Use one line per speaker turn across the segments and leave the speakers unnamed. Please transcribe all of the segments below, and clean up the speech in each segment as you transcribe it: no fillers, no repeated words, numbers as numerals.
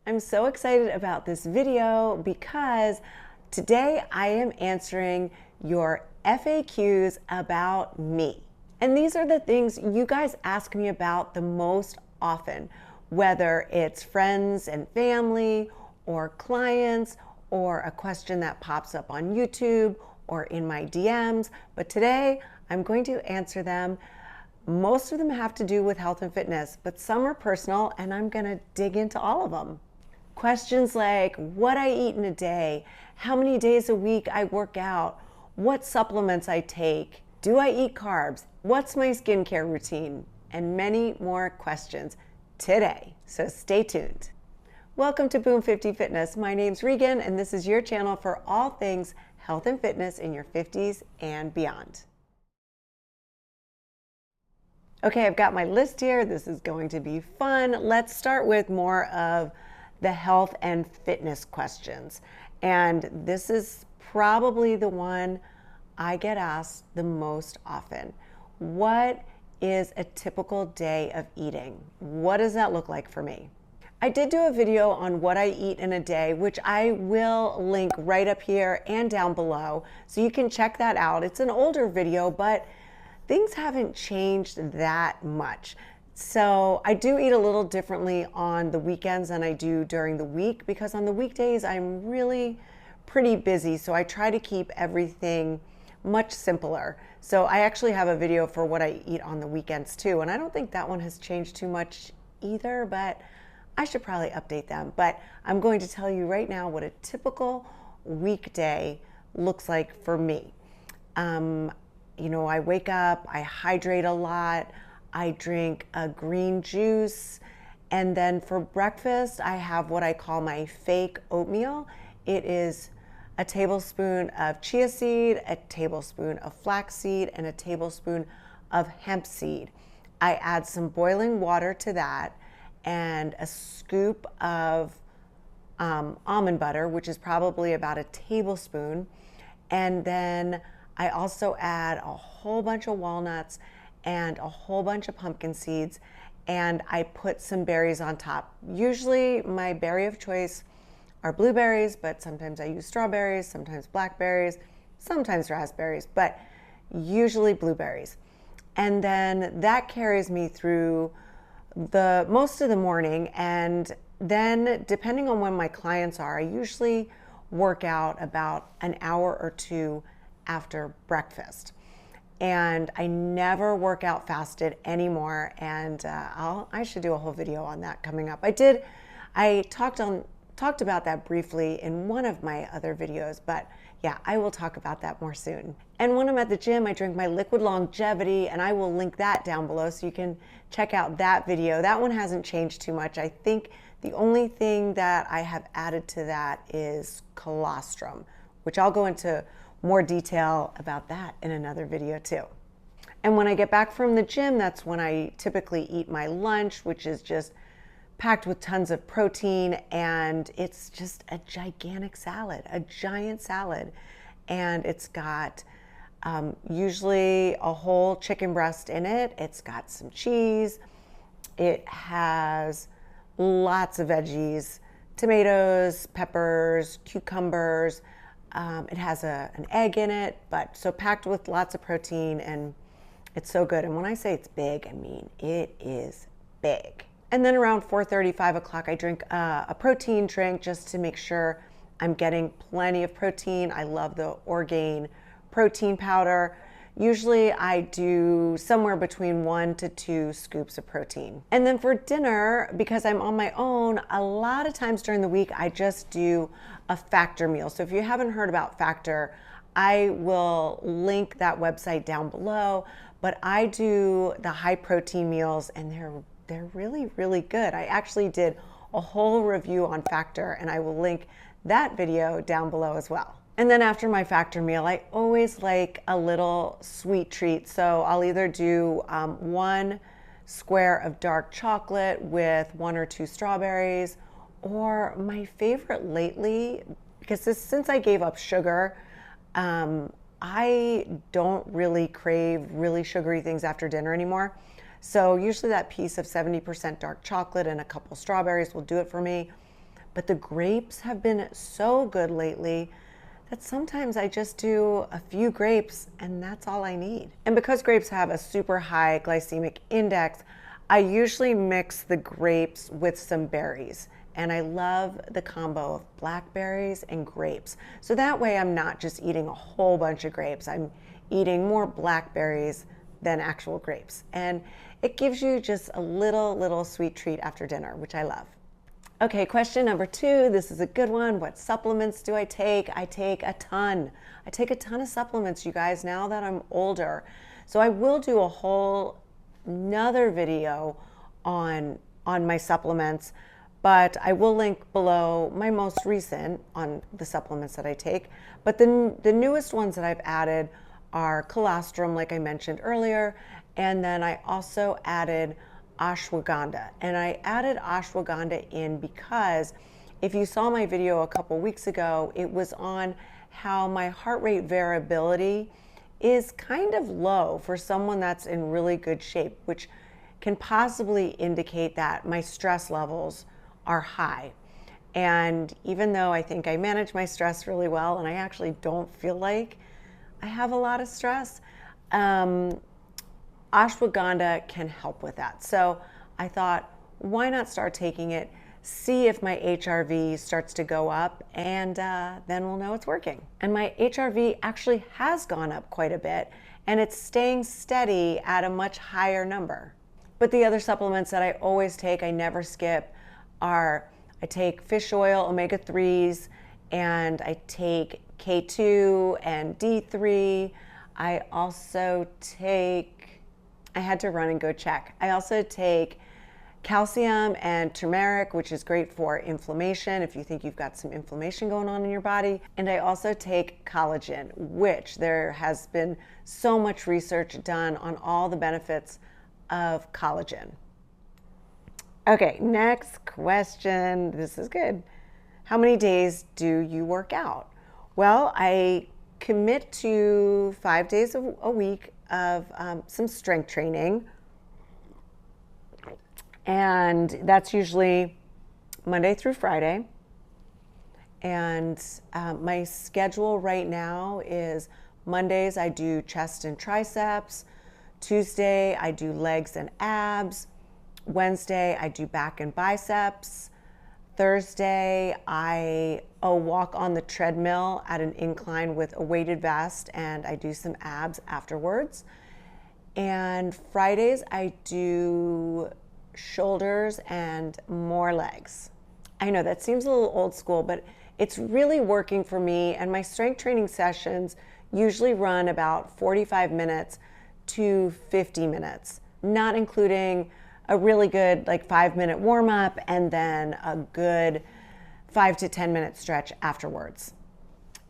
I'm so excited about this video because today I am answering your FAQs about me. And these are the things you guys ask me about the most often, whether it's friends and family or clients or a question that pops up on YouTube or in my DMs. But today I'm going to answer them. Most of them have to do with health and fitness, but some are personal, and I'm going to dig into all of them. Questions like what I eat in a day, how many days a week I work out, what supplements I take, do I eat carbs, what's my skincare routine, and many more questions today. So stay tuned. Welcome to Boom 50 Fitness. My name's Regan, and this is your channel for all things health and fitness in your 50s and beyond. Okay, I've got my list here. This is going to be fun. Let's start with more of the health and fitness questions. And this is probably the one I get asked the most often. What is a typical day of eating? What does that look like for me? I did do a video on what I eat in a day, which I will link right up here and down below, so you can check that out. It's an older video, but things haven't changed that much. So I do eat a little differently on the weekends than I do during the week, because on the weekdays I'm really pretty busy. So I try to keep everything much simpler. So I actually have a video for what I eat on the weekends too. And I don't think that one has changed too much either, but I should probably update them. But I'm going to tell you right now what a typical weekday looks like for me. You know, I wake up, I hydrate a lot, I drink a green juice, and then for breakfast, I have what I call my fake oatmeal. It is a tablespoon of chia seed, a tablespoon of flax seed, and a tablespoon of hemp seed. I add some boiling water to that and a scoop of almond butter, which is probably about a tablespoon, and then I also add a whole bunch of walnuts and a whole bunch of pumpkin seeds, and I put some berries on top. Usually my berry of choice are blueberries, but sometimes I use strawberries, sometimes blackberries, sometimes raspberries, but usually blueberries. And then that carries me through the most of the morning, and then depending on when my clients are, I usually work out about an hour or two after breakfast. And I never work out fasted anymore, and I should do a whole video on that coming up. I talked about that briefly in one of my other videos, but yeah, I will talk about that more soon. And when I'm at the gym, I drink my Liquid Longevity, and I will link that down below so you can check out that video. That one hasn't changed too much. I think the only thing that I have added to that is colostrum, which I'll go into more detail about that in another video too. And when I get back from the gym, that's when I typically eat my lunch, which is just packed with tons of protein, and it's just a gigantic salad, a giant salad. And it's got usually a whole chicken breast in it. It's got some cheese. It has lots of veggies, tomatoes, peppers, cucumbers. It has an egg in it, but so packed with lots of protein, and it's so good. And when I say it's big, I mean it is big. And then around 4:30, 5 o'clock, I drink a protein drink just to make sure I'm getting plenty of protein. I love the Orgain protein powder. Usually I do somewhere between 1 to 2 scoops of protein. And then for dinner, because I'm on my own, a lot of times during the week, I just do a Factor meal. So if you haven't heard about Factor, I will link that website down below, but I do the high protein meals, and they're really, really good. I actually did a whole review on Factor, and I will link that video down below as well. And then after my Factor meal, I always like a little sweet treat. So I'll either do 1 square of dark chocolate with 1 or 2 strawberries, or my favorite lately, because since I gave up sugar, I don't really crave really sugary things after dinner anymore. So usually that piece of 70% dark chocolate and a couple strawberries will do it for me. but the grapes have been so good lately that sometimes I just do a few grapes and that's all I need. And because grapes have a super high glycemic index, I usually mix the grapes with some berries. And I love the combo of blackberries and grapes. So that way I'm not just eating a whole bunch of grapes. I'm eating more blackberries than actual grapes. And it gives you just a little sweet treat after dinner, which I love. Okay, question number 2. This is a good one. What supplements do I take? I take a ton. I take a ton of supplements, you guys, now that I'm older. So I will do a whole another video on my supplements, but I will link below my most recent on the supplements that I take. But the newest ones that I've added are colostrum, like I mentioned earlier, and then I also added ashwagandha. And I added ashwagandha in because if you saw my video a couple weeks ago, it was on how my heart rate variability is kind of low for someone that's in really good shape, which can possibly indicate that my stress levels are high. And even though I think I manage my stress really well, and I actually don't feel like I have a lot of stress, ashwagandha can help with that. So I thought, why not start taking it, see if my HRV starts to go up, and then we'll know it's working. And my HRV actually has gone up quite a bit, and it's staying steady at a much higher number. But the other supplements that I always take, I never skip, are I take fish oil, omega-3s, and I take K2 and D3. I also take, I had to run and go check. I also take calcium and turmeric, which is great for inflammation if you think you've got some inflammation going on in your body. And I also take collagen, which there has been so much research done on all the benefits of collagen. Okay, next question. This is good. How many days do you work out? Well, I commit to 5 days a week of some strength training. And that's usually Monday through Friday. And my schedule right now is Mondays I do chest and triceps. Tuesday I do legs and abs. Wednesday I do back and biceps. Thursday I walk on the treadmill at an incline with a weighted vest, and I do some abs afterwards. And Fridays I do shoulders and more legs. I know that seems a little old school, but it's really working for me, and my strength training sessions usually run about 45 minutes to 50 minutes, not including a really good 5-minute warm-up and then a good 5 to 10 minute stretch afterwards.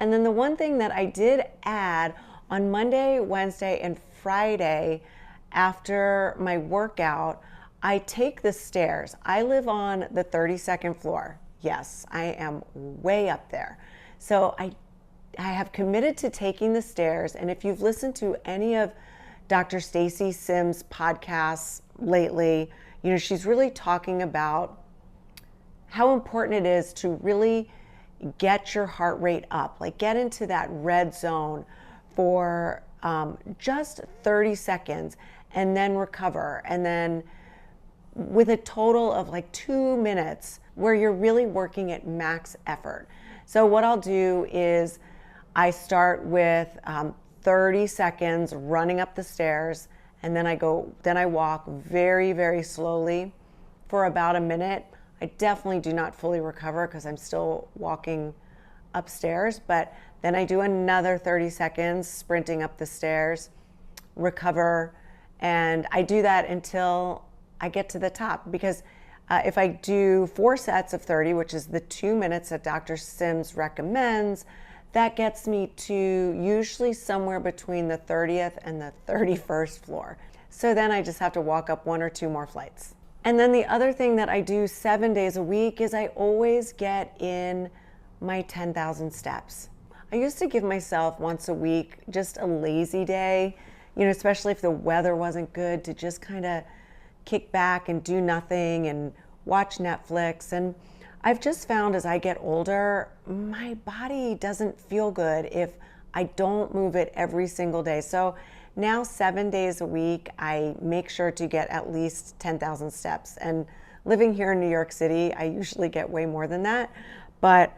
And then the one thing that I did add on Monday, Wednesday, and Friday after my workout, I take the stairs. I live on the 32nd floor. Yes, I am way up there. So I have committed to taking the stairs. And if you've listened to any of Dr. Stacy Sims' podcasts lately, she's really talking about how important it is to really get your heart rate up, get into that red zone for just 30 seconds and then recover. And then with a total of 2 minutes where you're really working at max effort. So what I'll do is I start with 30 seconds running up the stairs, and then I walk very, very slowly for about a minute. I definitely do not fully recover because I'm still walking upstairs, but then I do another 30 seconds sprinting up the stairs, recover, and I do that until I get to the top, because if I do 4 sets of 30, which is the 2 minutes that Dr. Sims recommends, that gets me to usually somewhere between the 30th and the 31st floor. So then I just have to walk up 1 or 2 more flights. And then the other thing that I do 7 days a week is I always get in my 10,000 steps. I used to give myself once a week just a lazy day, especially if the weather wasn't good, to just kind of kick back and do nothing and watch Netflix. And I've just found as I get older, my body doesn't feel good if I don't move it every single day. So now 7 days a week, I make sure to get at least 10,000 steps. And living here in New York City, I usually get way more than that. But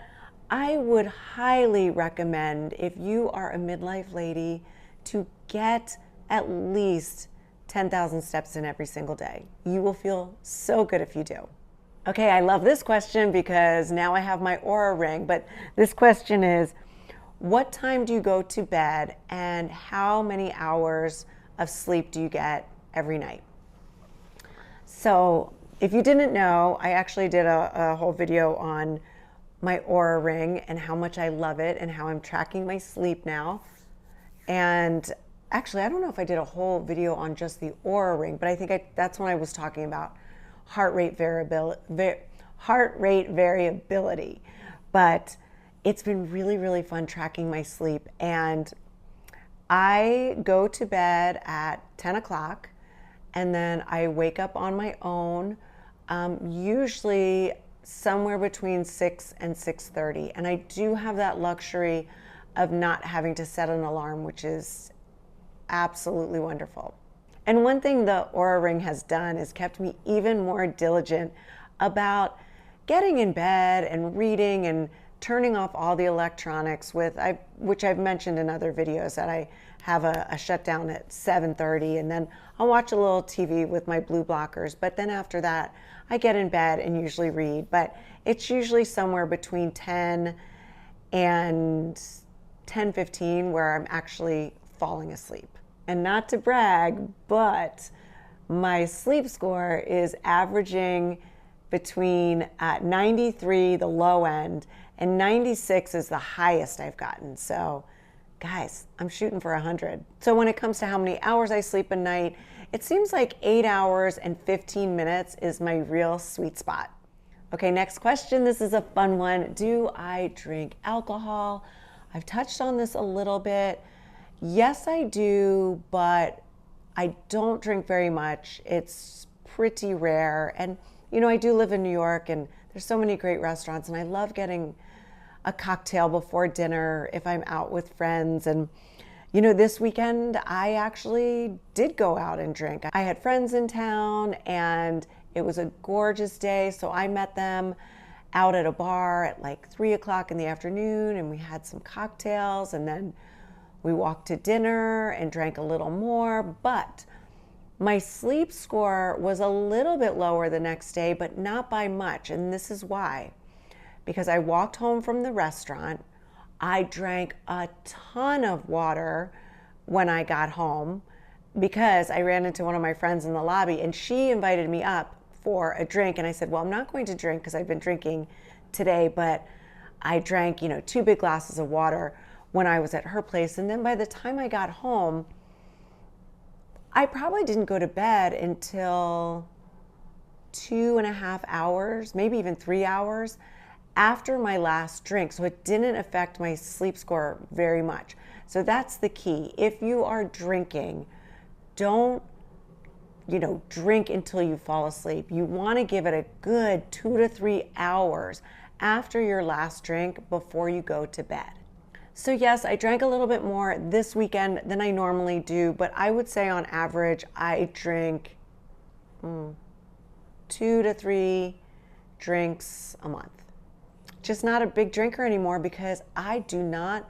I would highly recommend, if you are a midlife lady, to get at least 10,000 steps in every single day. You will feel so good if you do. Okay, I love this question because now I have my Oura ring, but this question is, what time do you go to bed and how many hours of sleep do you get every night? So if you didn't know, I actually did a whole video on my Oura ring and how much I love it and how I'm tracking my sleep now. And actually, I don't know if I did a whole video on just the Oura ring, but I think that's when I was talking about heart rate variability. But it's been really, really fun tracking my sleep. And I go to bed at 10 o'clock and then I wake up on my own, usually somewhere between 6 and 6:30. And I do have that luxury of not having to set an alarm, which is absolutely wonderful. And one thing the Oura ring has done is kept me even more diligent about getting in bed and reading and turning off all the electronics which I've mentioned in other videos, that I have a shutdown at 7:30 and then I'll watch a little TV with my blue blockers. But then after that, I get in bed and usually read. But it's usually somewhere between 10 and 10:15 where I'm actually falling asleep. And not to brag, but my sleep score is averaging between 93, the low end, and 96 is the highest I've gotten. So guys, I'm shooting for 100. So when it comes to how many hours I sleep a night, it seems like 8 hours and 15 minutes is my real sweet spot. Okay, next question. This is a fun one. Do I drink alcohol? I've touched on this a little bit. Yes, I do, but I don't drink very much. It's pretty rare. And, you know, I do live in New York and there's so many great restaurants and I love getting a cocktail before dinner if I'm out with friends. And, you know, this weekend I actually did go out and drink. I had friends in town and it was a gorgeous day. So I met them out at a bar at like 3 o'clock in the afternoon and we had some cocktails and then we walked to dinner and drank a little more. But my sleep score was a little bit lower the next day, but not by much. And this is why. Because I walked home from the restaurant, I drank a ton of water when I got home because I ran into one of my friends in the lobby and she invited me up for a drink. And I said, well, I'm not going to drink because I've been drinking today, but I drank, 2 big glasses of water when I was at her place. And then by the time I got home, I probably didn't go to bed until 2.5 hours, maybe even 3 hours after my last drink. So it didn't affect my sleep score very much. So that's the key. If you are drinking, don't, drink until you fall asleep. You want to give it a good 2 to 3 hours after your last drink before you go to bed. So yes, I drank a little bit more this weekend than I normally do, but I would say on average, I drink 2 to 3 drinks a month. Just not a big drinker anymore because I do not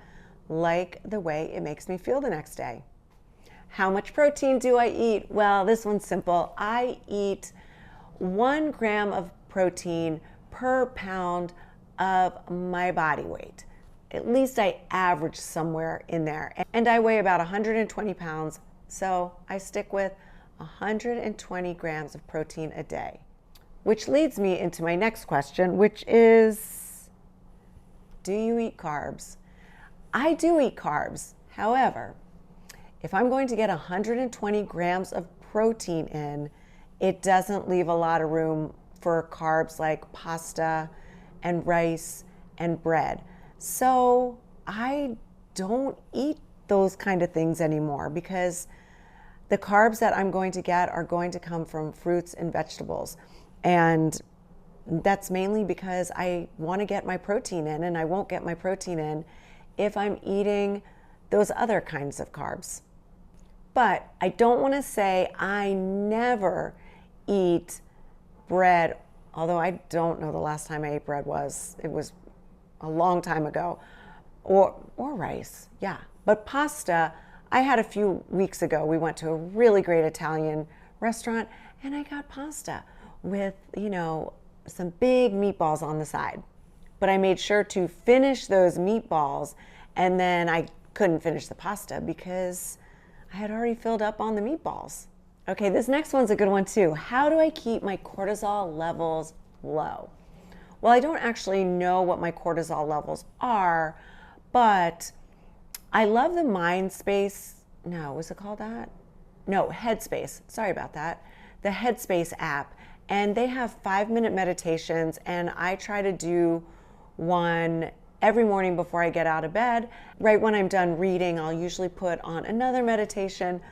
like the way it makes me feel the next day. How much protein do I eat? Well, this one's simple. I eat 1 gram of protein per pound of my body weight. At least I average somewhere in there. And I weigh about 120 pounds, so I stick with 120 grams of protein a day. Which leads me into my next question, which is, do you eat carbs? I do eat carbs. However, if I'm going to get 120 grams of protein in, it doesn't leave a lot of room for carbs like pasta and rice and bread. So I don't eat those kind of things anymore because the carbs that I'm going to get are going to come from fruits and vegetables. And That's mainly because I want to get my protein in, and I won't get my protein in if I'm eating those other kinds of carbs. But I don't want to say I never eat bread, although I don't know the last time I ate bread was. It was a long time ago. Or rice, yeah. But pasta, I had a few weeks ago. We went to a really great Italian restaurant, and I got pasta with, some big meatballs on the side. But I made sure to finish those meatballs, and then I couldn't finish the pasta because I had already filled up on the meatballs. Okay, this next one's a good one too. How do I keep my cortisol levels low? Well, I don't actually know what my cortisol levels are, but I love the Mindspace. No, was it called that? No, Headspace. Sorry about that. The Headspace app. And they have 5-minute meditations, and I try to do one every morning before I get out of bed. Right when I'm done reading, I'll usually put on another meditation,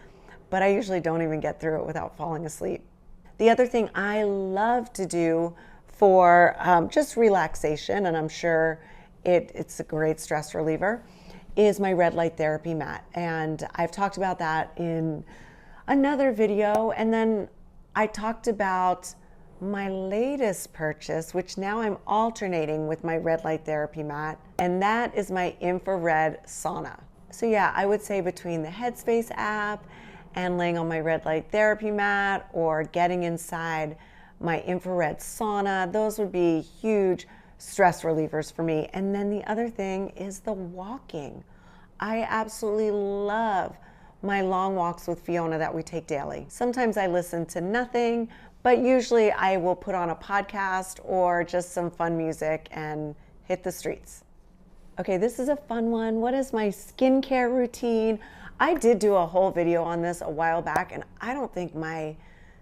but I usually don't even get through it without falling asleep. The other thing I love to do for just relaxation, and I'm sure it's a great stress reliever, is my red light therapy mat. And I've talked about that in another video. And then I talked about my latest purchase, which now I'm alternating with my red light therapy mat, and that is my infrared sauna. So yeah, I would say between the Headspace app and laying on my red light therapy mat or getting inside my infrared sauna, those would be huge stress relievers for me. And then the other thing is the walking. I absolutely love my long walks with Fiona that we take daily. Sometimes I listen to nothing, but usually I will put on a podcast or just some fun music and hit the streets. Okay, this is a fun one. What is my skincare routine? I did do a whole video on this a while back, and I don't think my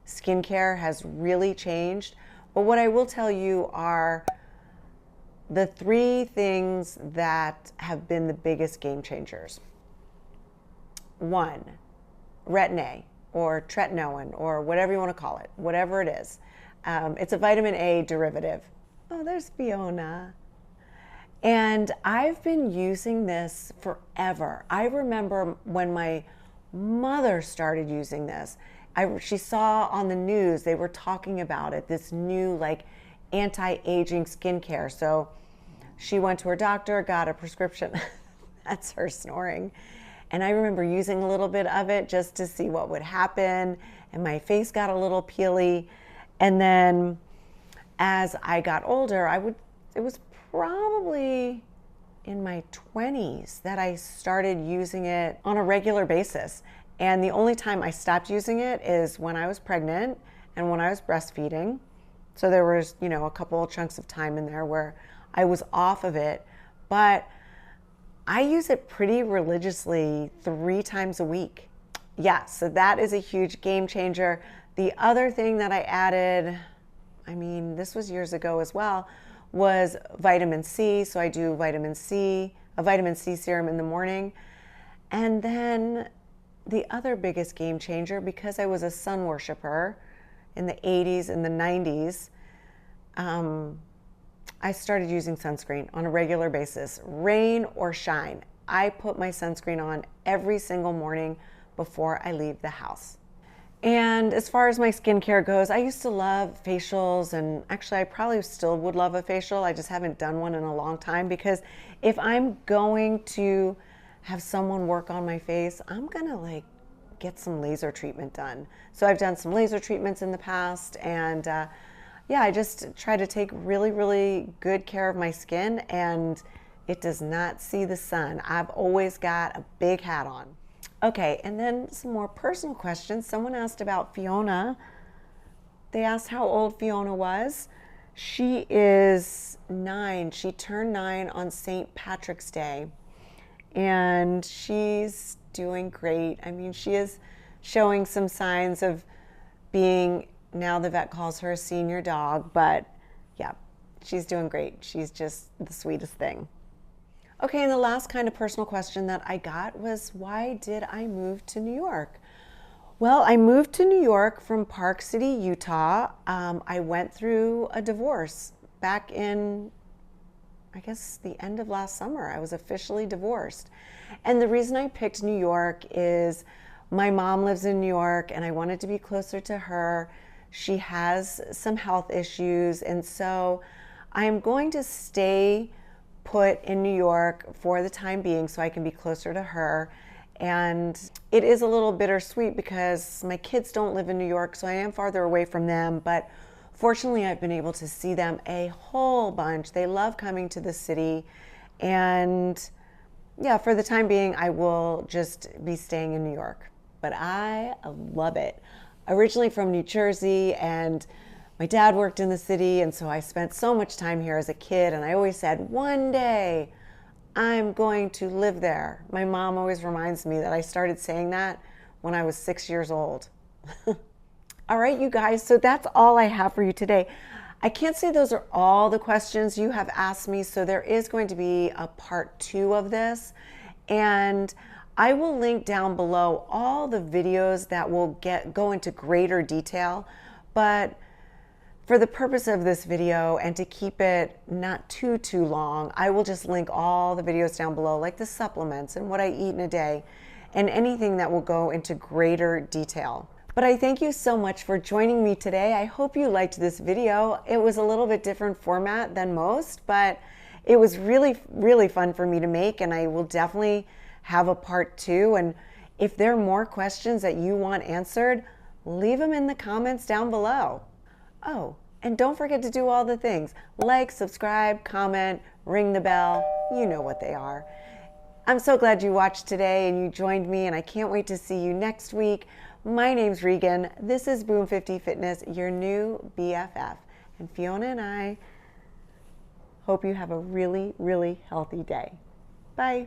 skincare has really changed. But what I will tell you are the 3 things that have been the biggest game changers. 1, Retin-A or tretinoin or whatever you want to call it, whatever it is. It's a vitamin A derivative. Oh, there's Fiona. And I've been using this forever. I remember when my mother started using this. She saw on the news, they were talking about it, this new anti-aging skincare. So she went to her doctor, got a prescription. That's her snoring. And I remember using a little bit of it just to see what would happen. And my face got a little peely. And then as I got older, it was probably in my 20s that I started using it on a regular basis. And the only time I stopped using it is when I was pregnant and when I was breastfeeding. So there was, a couple of chunks of time in there where I was off of it. But I use it pretty religiously 3 times a week. Yeah, so that is a huge game changer. The other thing that I added, this was years ago as well, was vitamin C. So I do a vitamin C serum in the morning. And then the other biggest game changer, because I was a sun worshiper in the 80s and the 90s, I started using sunscreen on a regular basis, rain or shine. I put my sunscreen on every single morning before I leave the house. And as far as my skincare goes, I used to love facials, and actually I probably still would love a facial. I just haven't done one in a long time, because if I'm going to have someone work on my face, I'm gonna get some laser treatment done. So I've done some laser treatments in the past, and I just try to take really, really good care of my skin, and it does not see the sun. I've always got a big hat on. Okay, and then some more personal questions. Someone asked about Fiona. They asked how old Fiona was. She is 9. She turned 9 on St. Patrick's Day, and she's doing great. She is showing some signs of being, now the vet calls her a senior dog, but yeah, she's doing great. She's just the sweetest thing. Okay, and the last kind of personal question that I got was, why did I move to New York? Well, I moved to New York from Park City, Utah. I went through a divorce back in, I guess, the end of last summer. I was officially divorced. And the reason I picked New York is my mom lives in New York and I wanted to be closer to her. She has some health issues, and so I'm going to stay put in New York for the time being so I can be closer to her. And it is a little bittersweet because my kids don't live in New York, so I am farther away from them, but fortunately I've been able to see them a whole bunch. They love coming to the city, and yeah, for the time being I will just be staying in New York, but I love it. Originally from New Jersey, and my dad worked in the city, and so I spent so much time here as a kid, and I always said, one day I'm going to live there. My mom always reminds me that I started saying that when I was 6 years old. All right, you guys, so that's all I have for you today. I can't say those are all the questions you have asked me, so there is going to be a part 2 of this, and I will link down below all the videos that will go into greater detail, but for the purpose of this video and to keep it not too long, I will just link all the videos down below, like the supplements and what I eat in a day and anything that will go into greater detail. But I thank you so much for joining me today. I hope you liked this video. It was a little bit different format than most, but it was really fun for me to make, and I will definitely have a part 2. And if there are more questions that you want answered, leave them in the comments down below. Oh, and don't forget to do all the things. Like, subscribe, comment, ring the bell. You know what they are. I'm so glad you watched today and you joined me, and I can't wait to see you next week. My name's Regan. This is Boom 50 Fitness, your new BFF. And Fiona and I hope you have a really healthy day. Bye.